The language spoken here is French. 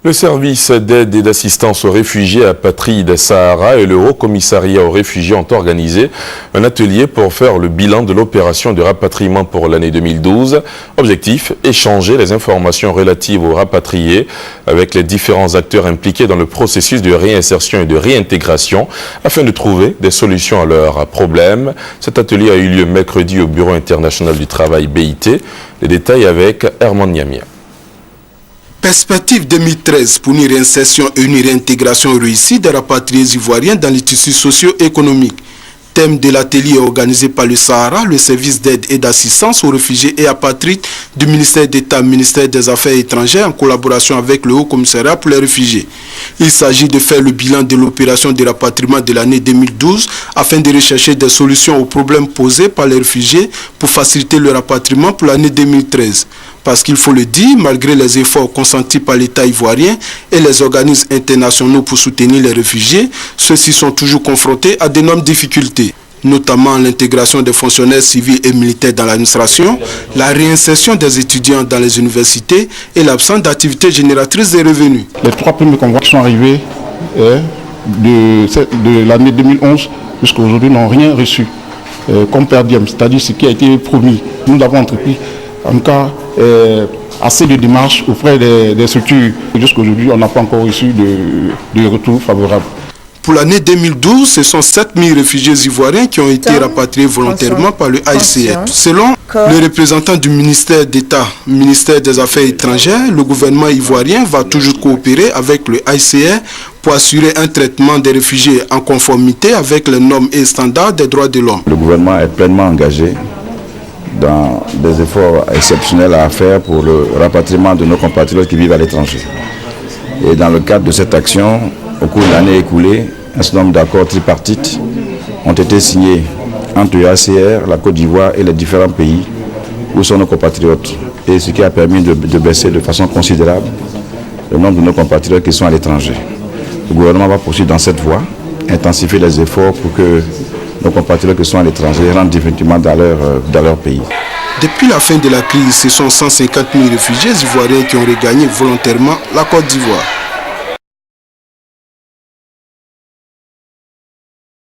Le service d'aide et d'assistance aux réfugiés apatrides Sahara et le Haut Commissariat aux réfugiés ont organisé un atelier pour faire le bilan de l'opération de rapatriement pour l'année 2012. Objectif, échanger les informations relatives aux rapatriés avec les différents acteurs impliqués dans le processus de réinsertion et de réintégration afin de trouver des solutions à leurs problèmes. Cet atelier a eu lieu mercredi au Bureau international du travail BIT. Les détails avec Herman Niamia. Perspective 2013 pour une réinsertion et une réintégration réussie des rapatriés ivoiriens dans les tissus socio-économiques. Thème de l'atelier organisé par le Sahara, le service d'aide et d'assistance aux réfugiés et apatrides du ministère d'État, ministère des Affaires étrangères en collaboration avec le Haut Commissariat pour les réfugiés. Il s'agit de faire le bilan de l'opération de rapatriement de l'année 2012 afin de rechercher des solutions aux problèmes posés par les réfugiés pour faciliter le rapatriement pour l'année 2013. Parce qu'il faut le dire, malgré les efforts consentis par l'État ivoirien et les organismes internationaux pour soutenir les réfugiés, ceux-ci sont toujours confrontés à d'énormes difficultés, notamment l'intégration des fonctionnaires civils et militaires dans l'administration, la réinsertion des étudiants dans les universités et l'absence d'activités génératrices de revenus. Les 3 premiers convois qui sont arrivés de l'année 2011 jusqu'à aujourd'hui n'ont rien reçu comme per diem, c'est-à-dire ce qui a été promis. Nous l'avons entrepris en tout cas assez de démarches auprès des structures. Jusqu'à aujourd'hui, on n'a pas encore reçu de retour favorable. Pour l'année 2012, ce sont 7000 réfugiés ivoiriens qui ont été rapatriés volontairement par le HCR. Selon le représentant du ministère d'État, ministère des Affaires étrangères, le gouvernement ivoirien va toujours coopérer avec le HCR pour assurer un traitement des réfugiés en conformité avec les normes et standards des droits de l'homme. Le gouvernement est pleinement engagé dans des efforts exceptionnels à faire pour le rapatriement de nos compatriotes qui vivent à l'étranger. Et dans le cadre de cette action, au cours de l'année écoulée, un certain nombre d'accords tripartites ont été signés entre le HCR, la Côte d'Ivoire et les différents pays où sont nos compatriotes. Et ce qui a permis de baisser de façon considérable le nombre de nos compatriotes qui sont à l'étranger. Le gouvernement va poursuivre dans cette voie, intensifier les efforts pour que nos compatriotes qui sont à l'étranger rentrent définitivement dans leur pays. Depuis la fin de la crise, ce sont 150 000 réfugiés ivoiriens qui ont regagné volontairement la Côte d'Ivoire.